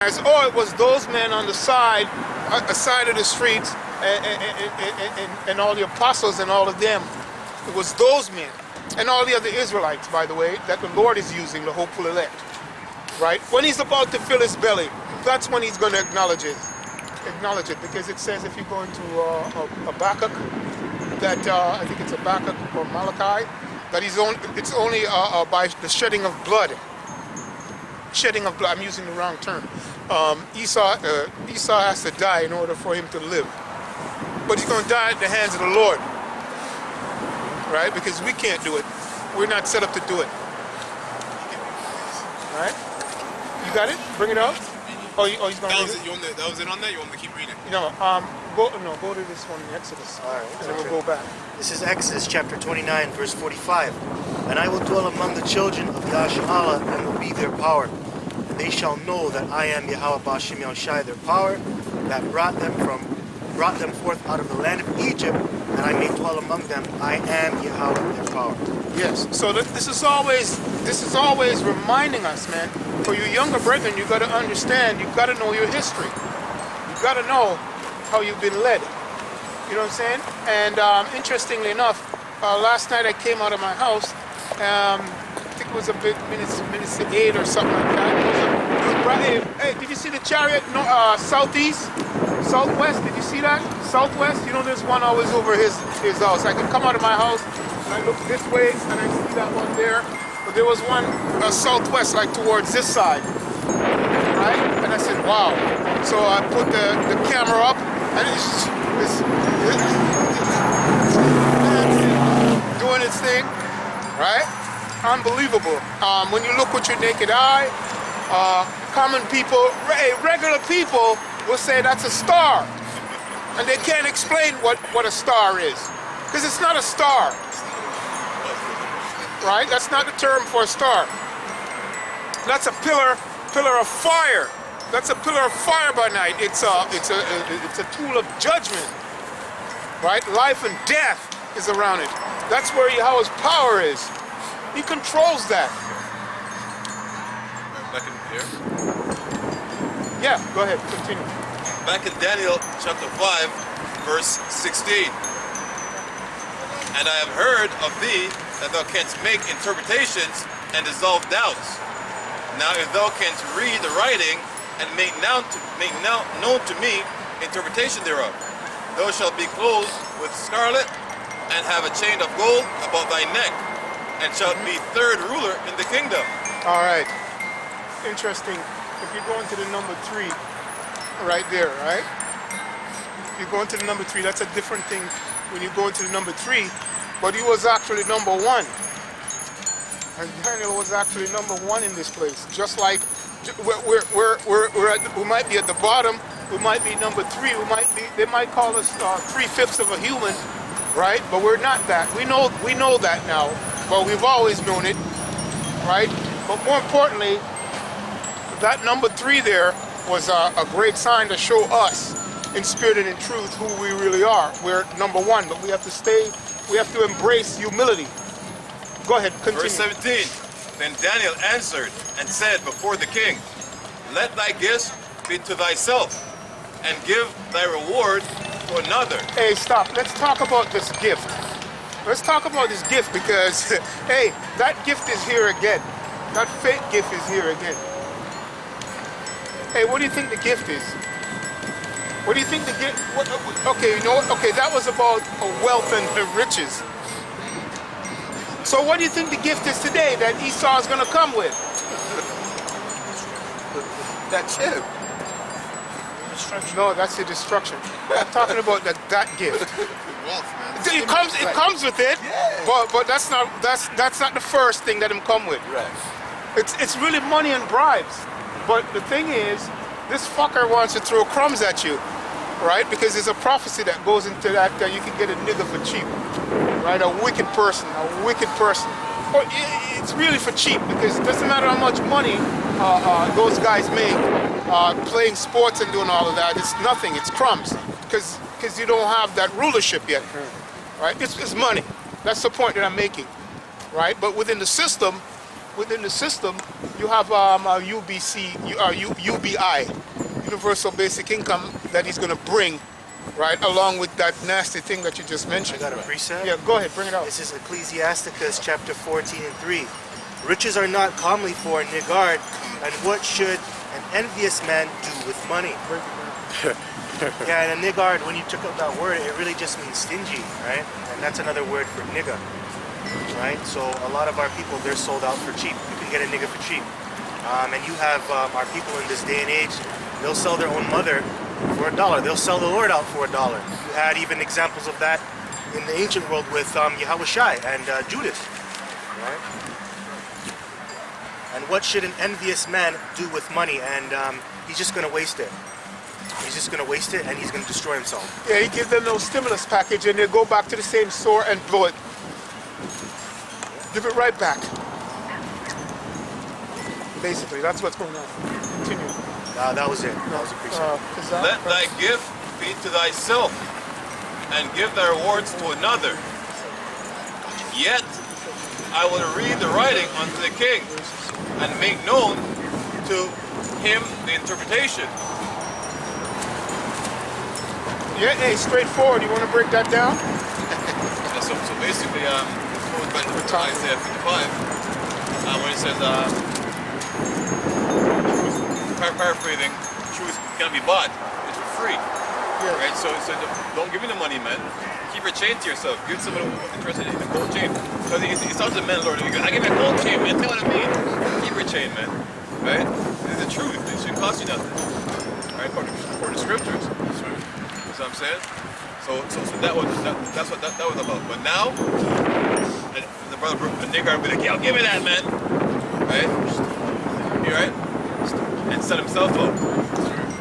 Oh, it was those men on the side of the streets, and all the apostles and all of them. It was those men and all the other Israelites, by the way, that the Lord is using, the hopeful elect. Right? When he's about to fill his belly, that's when he's going to acknowledge it. Acknowledge it, because it says, if you go into Habakkuk, that I think it's Habakkuk or Malachi, that it's only by the shedding of blood. Shedding of blood, I'm using the wrong term. Esau has to die in order for him to live. But he's going to die at the hands of the Lord. Right? Because we can't do it. We're not set up to do it. Right? You got it? Bring it out. Oh, he's going to read it? That was it on there? You want me to keep reading? No, go to this one, Exodus. All right. And then we'll go back. This is Exodus chapter 29, verse 45. And I will dwell among the children of the Ashaala, and will be their power. And they shall know that I am Yahweh Bashim Yahushai, their power, that brought them forth out of the land of Egypt, and I may dwell among them. I am Yahweh, their power. Yes. So this is always reminding us, man. For you younger brethren, you got to understand. You got to know your history. You got to know how you've been led. You know what I'm saying? And interestingly enough, last night I came out of my house. I think it was a bit minutes to 8 or something like that. Hey, did you see the chariot? No, southeast, southwest. Did you see that? Southwest. You know, there's one always over his house. I can come out of my house and I look this way and I see that one there. But there was one southwest, like towards this side, right? And I said, wow. So I put the camera up, and it's doing its thing, right? Unbelievable. When you look with your naked eye, common people, regular people will say that's a star. And they can't explain what a star is. Because it's not a star. Right? That's not the term for a star. That's a pillar of fire. That's a pillar of fire by night. It's a tool of judgment. Right? Life and death is around it. That's where Yahweh's power is. He controls that. Back in here? Yeah, go ahead, continue. Back in Daniel chapter 5, verse 16. And I have heard of thee that thou canst make interpretations and dissolve doubts. Now if thou canst read the writing and make known to me interpretation thereof, thou shalt be clothed with scarlet and have a chain of gold about thy neck, and shalt be third ruler in the kingdom. All right. Interesting. If you go into the number 3, right there, right? If you go into the number 3, that's a different thing when you go into the number 3. But he was actually number 1. And Daniel was actually number 1 in this place. Just like we might be at the bottom, we might be number 3. They might call us 3/5 of a human, right? But we're not that. We know that now. But we've always known it, right? But more importantly, that number 3 there was a great sign to show us, in spirit and in truth, who we really are. We're number 1, but we have to embrace humility. Go ahead, continue. Verse 17. Then Daniel answered and said before the king, let thy gifts be to thyself, and give thy reward to another. Hey, stop. Let's talk about this gift. Let's talk about this gift because, hey, that gift is here again. That fake gift is here again. Hey, what do you think the gift is? What do you think the gift? Okay, you know what? Okay, that was about wealth and riches. So what do you think the gift is today that Esau is going to come with? That chip. No, that's the destruction. I'm talking about that gift. Wealth, man. It comes with it, yeah. but that's not the first thing that him come with. Right. It's really money and bribes. But the thing is, this fucker wants to throw crumbs at you, right? Because there's a prophecy that goes into that you can get a nigger for cheap, right? A wicked person. Or it's really for cheap because it doesn't matter how much money those guys make playing sports and doing all of that. It's nothing. It's crumbs because you don't have that rulership yet, right? It's money. That's the point that I'm making, right? But within the system, within the system, you have a UBC, UBI, Universal Basic Income, that he's going to bring, right, along with that nasty thing that you just mentioned. I got a precept? Yeah, go ahead, bring it out. This is Ecclesiasticus chapter 14 and 3. Riches are not comely for a niggard, and what should an envious man do with money? Yeah, and a niggard, when you took out that word, it really just means stingy, right? And that's another word for nigga, right? So a lot of our people, they're sold out for cheap. You can get a nigga for cheap. And you have our people in this day and age, they'll sell their own mother for $1. They'll sell the Lord out for $1. You had even examples of that in the ancient world with Yahushai and Judas, right? And what should an envious man do with money? And he's just going to waste it. He's just going to waste it, and he's going to destroy himself. Yeah, he gives them no stimulus package, and they go back to the same store and blow it. Give it right back. Basically, that's what's going on. Continue. That was it. That was a precept. Let thy gift be to thyself, and give thy rewards to another. Yet I will read the writing unto the king, and make known to him the interpretation. Yeah, hey, straightforward. You want to break that down? Yeah, so basically, goes back to Isaiah 55, when it says, paraphrasing, truth can be bought. It's for free. Yeah. Right? So don't give me the money, man. Keep your chain to yourself. Give someone who's interested in the gold chain. Because he starts to man, Lord, I give you a gold chain, man. Tell what I mean. Keep your chain, man. Right? It's the truth. It shouldn't cost you nothing. Right? For the scriptures. You know what I'm saying? So that's what that was about. But now, the brother, the nigger, will be like, yo, give me that, man. Right? You right? And set himself up.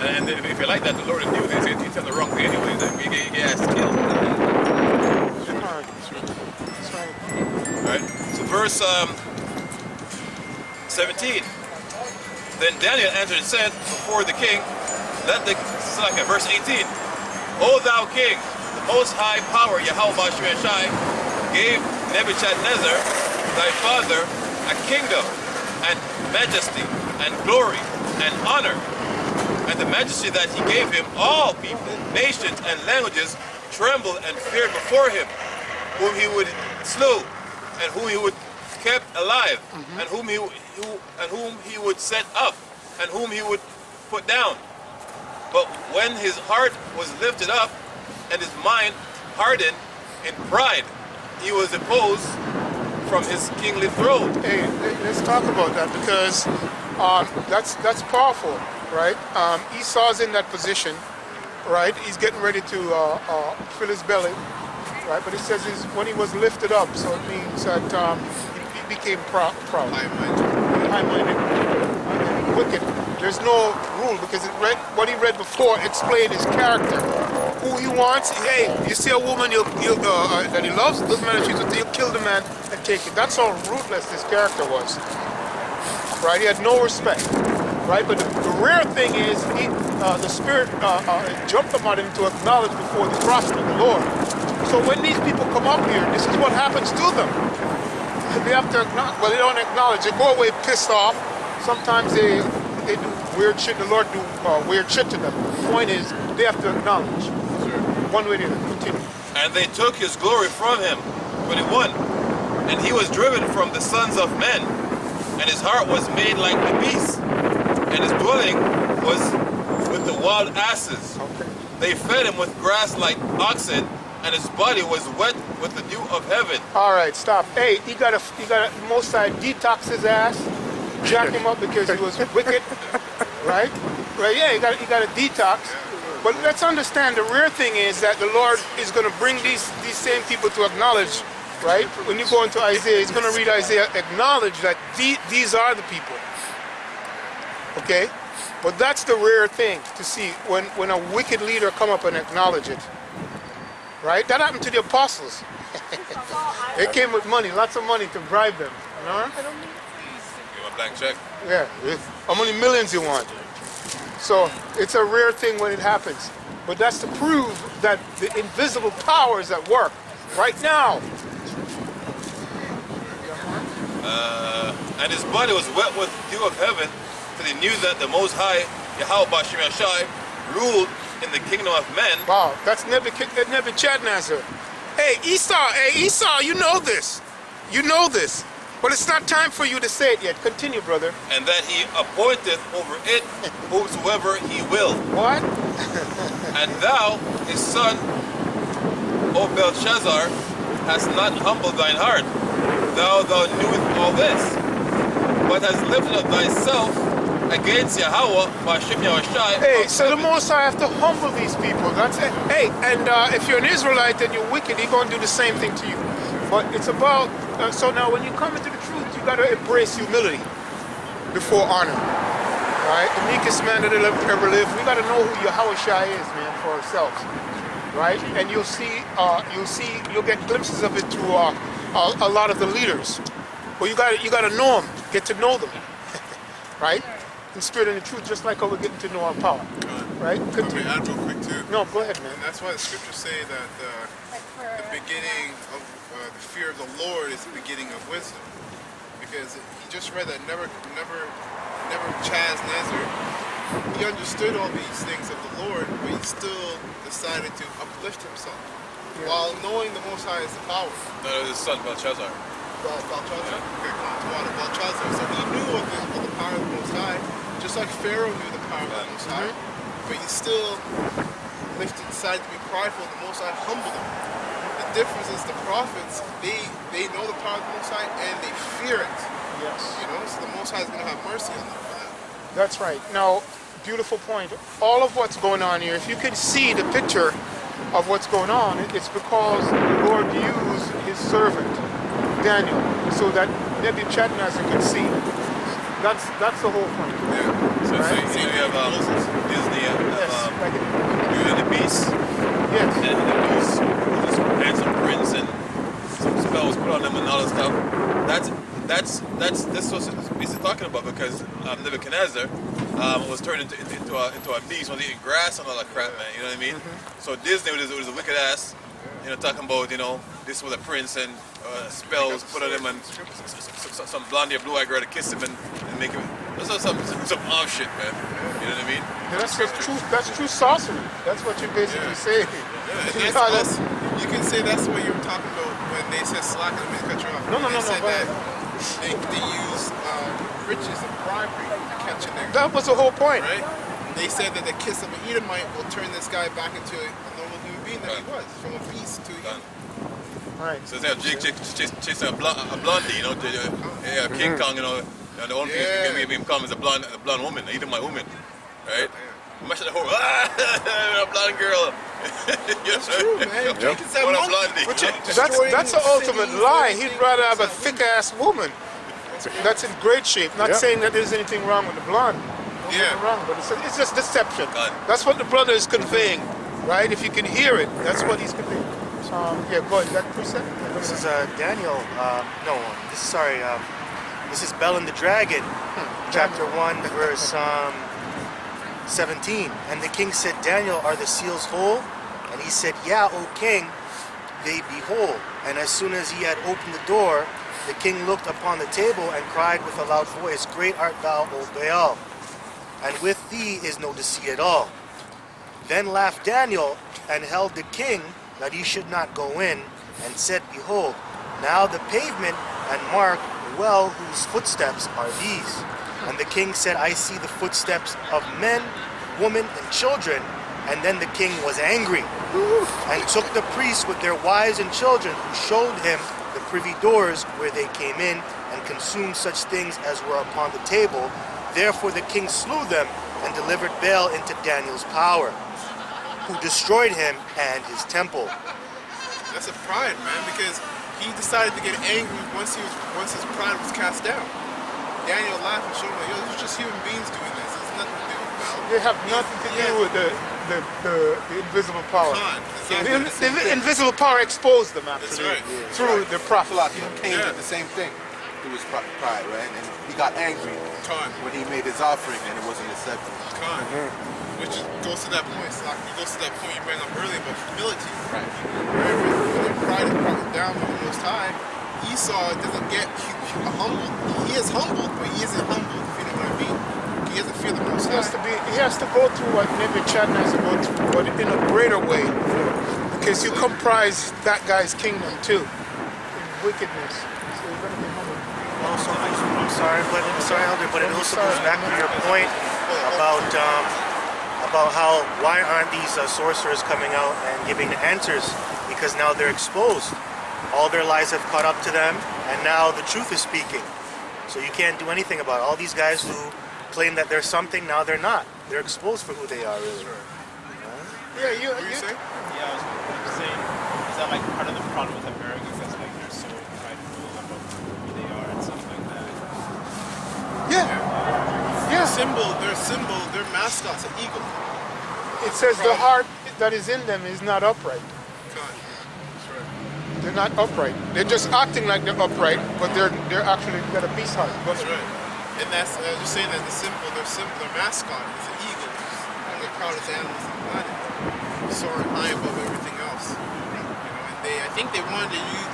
And if you like that, the Lord will do this. He tell the wrong thing anyway, then you get your ass killed. That's right. Right? So verse 17. Then Daniel answered and said before the king, verse 18. O thou king, the most high power, Yahweh Shai, gave Nebuchadnezzar, thy father, a kingdom, and majesty, and glory, and honor. And the majesty that he gave him, all people, nations, and languages trembled and feared before him, whom he would slew, and whom he would keep alive, and whom he would set up, and whom he would put down. But when his heart was lifted up, and his mind hardened in pride, he was opposed from his kingly throne. Hey, let's talk about that, because that's powerful, right? Esau's in that position, right? He's getting ready to fill his belly, right? But it says when he was lifted up, so it means that he became proud, high-minded, wicked. There's no rule, because what he read before explained his character, who he wants. Hey, you see a woman that he loves, doesn't matter if he'll kill the man and take it. That's how ruthless this character was, right? He had no respect, right? But the rare thing is, the Spirit jumped upon him to acknowledge before the prophet of the Lord. So when these people come up here, this is what happens to them. They have to acknowledge, well, they don't acknowledge. They go away pissed off. Sometimes they do weird shit. The Lord do weird shit to them. The point is, they have to acknowledge. One way or the other. Continue. And they took his glory from him. 21. And he was driven from the sons of men, and his heart was made like the beasts, and his dwelling was with the wild asses. Okay. They fed him with grass like oxen, and his body was wet with the dew of heaven. All right, stop. Hey, he got Most High detox his ass, jack him up because he was wicked, right? Right? Yeah, he got a detox. But let's understand, the rare thing is that the Lord is going to bring these same people to acknowledge, right? When you go into Isaiah, he's going to read Isaiah, acknowledge that these are the people. Okay? But that's the rare thing to see, when a wicked leader come up and acknowledge it. Right? That happened to the apostles. They came with money, lots of money to bribe them. You know? Give him a blank check. Yeah. How many millions you want? So it's a rare thing when it happens. But that's to prove that the invisible power is at work right now. And his body was wet with dew of heaven, till he knew that the Most High, Yahweh Bashim Yashai, ruled in the kingdom of men. Wow, that's Nebuchadnezzar. Hey Esau, you know this. You know this. But it's not time for you to say it yet. Continue, brother. And that he appointeth over it whosoever he will. What? And thou, his son, O Belshazzar, hast not humbled thine heart. Thou knewest all this, but hast lifted up thyself against Yahweh, Bashim Yahushai. Hey, so the Most High have to humble these people. That's it. Hey, and if you're an Israelite and you're wicked, He's going to do the same thing to you. But it's about, so now when you come into the truth, you got to embrace humility before honor. Right? The meekest man that ever lived. We got to know who Yahushua is, man, for ourselves. Right? And you'll get glimpses of it through a lot of the leaders. Well, you got to know them, get to know them. Right? In spirit and in truth, just like how we're getting to know our power. Right? Continue. Let me add real quick too. No, go ahead, man. And that's why the scriptures say that the beginning of the fear of the Lord is the beginning of wisdom. Because he just read that Nebuchadnezzar, he understood all these things of the Lord, but he still decided to uplift himself. Yeah. While knowing the Most High is the power. No, his son Belshazzar. Belshazzar? Okay, Belshazzar. So he knew of the power of the Most High, just like Pharaoh knew the power of the Most High, but he still decided to be prideful, and the Most High humbled him. The difference is the prophets, they know the power of the Most High and they fear it. Yes. You know, so the Most High is going to have mercy on them for that. That's right. Now, beautiful point. All of what's going on here, if you can see the picture of what's going on, it's because the Lord used his servant, Daniel, so that Nebuchadnezzar could see. That's the whole point. Yeah. So, right? so you have Disney, Beauty and the Beast. Yes. And the Beast was this handsome prince and some spells put on him and all that stuff. That's what he's talking about, because Nebuchadnezzar was turned into a beast, was eating grass and all that crap, man. You know what I mean? So Disney was a wicked ass, talking about this was a prince and spells put on him and some blondie or blue-eyed girl to kiss him and make him. That's some off shit, man. You know what I mean? Yeah, that's true sorcery. That's what you're basically saying. Yeah, you can say that's what you were talking about when they said slack. Let me cut you off. No. They use riches and bribery to catch a nigga. That was the whole point. Right? They said that the kiss of an Edomite will turn this guy back into a normal human being that he was, from a beast to a human. Right. So they have Jake chasing a blondie, King Kong, and the only thing he become is a blonde woman, an Edomite woman, right? Imagine the whole a blonde girl. That's true, man. Jake is that what a monkey. blondie. That's the ultimate lie. He'd rather have a thick-ass woman that's in great shape. Not saying that there's anything wrong with the blonde. Nothing wrong, but it's just deception. That's what the brother is conveying, right? If you can hear it, that's what he's conveying. Yeah, go ahead. Is that precept? This is Daniel. This is Bel and the Dragon, chapter 1, verse 17. And the king said, Daniel, are the seals whole? And he said, yeah, O king, they be whole. And as soon as he had opened the door, the king looked upon the table and cried with a loud voice, Great art thou, O Baal, and with thee is no deceit at all. Then laughed Daniel and held the king that he should not go in, and said, Behold, now the pavement, and mark well whose footsteps are these. And the king said, I see the footsteps of men, women, and children. And then the king was angry, and took the priests with their wives and children, who showed him the privy doors where they came in, and consumed such things as were upon the table. Therefore the king slew them, and delivered Baal into Daniel's power, who destroyed him and his temple. That's a pride, man, because he decided to get angry once his pride was cast down. Daniel laughed and showed him, yo, this is just human beings doing this. It's nothing to do with Baal. They have nothing to do with the invisible power. The invisible power exposed them, actually, through the prophet. Cain did the same thing through his pride, right? And he got angry when he made his offering and it wasn't accepted. Which goes to that point, you bring up earlier about humility. Right. When your pride is brought down with the Most High, Esau doesn't get humbled. He is humbled, but he isn't humbled, if you know what I mean. He doesn't fear the Most High. He has to go through what Nebuchadnezzar has to go through, but in a greater way. Because you comprise that guy's kingdom too. In wickedness. So you're gonna be humble. Also, I'm sorry, Elder, but it also goes back to your point about how why aren't these sorcerers coming out and giving the answers? Because now they're exposed. All their lies have caught up to them, and now the truth is speaking. So you can't do anything about it. All these guys who claim that they're something, now they're not. They're exposed for who they are, really. Yeah, you saying? Yeah, I was saying, is that like part of the problem with America? Because like they're so prideful about who they are and stuff like that. yeah. Their mascot's an eagle. It says the heart that is in them is not upright. God. That's right. They're not upright. They're just acting like they're upright, but they're actually got a beast heart. That's right. And that's just saying that their mascot is an eagle. One of the proudest animals on the planet, soaring high above everything else. You know, and I think they wanted to use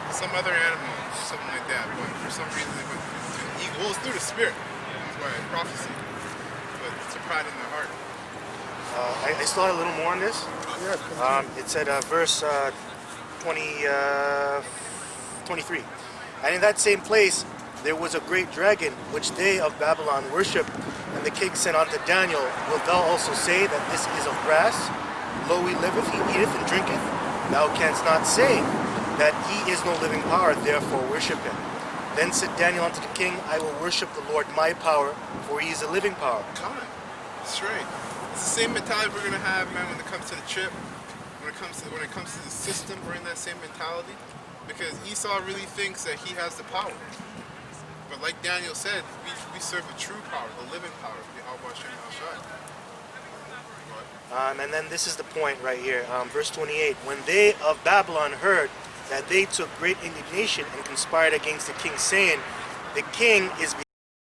some other animal, something like that. But for some reason they went to an eagle. Well, it's through the spirit. That's why it's prophecy. But it's a pride in their heart. I still had a little more on this. Yeah. It said verse 23. And in that same place there was a great dragon which they of Babylon worship. And the king said unto Daniel, wilt thou also say that this is of brass? Lo, he liveth, he eateth and drinketh. Thou canst not say that he is no living power, therefore worship him. Then said Daniel unto the king, I will worship the Lord my power, for he is a living power. God, that's right. It's the same mentality we're gonna have, man, when it comes to the chip. When it comes to the system, we're in that same mentality. Because Esau really thinks that he has the power. But like Daniel said, we serve a true power, the living power, Yahweh Hashem Shai. And then this is the point right here, verse 28. When they of Babylon heard that they took great indignation and conspired against the king, saying, the king is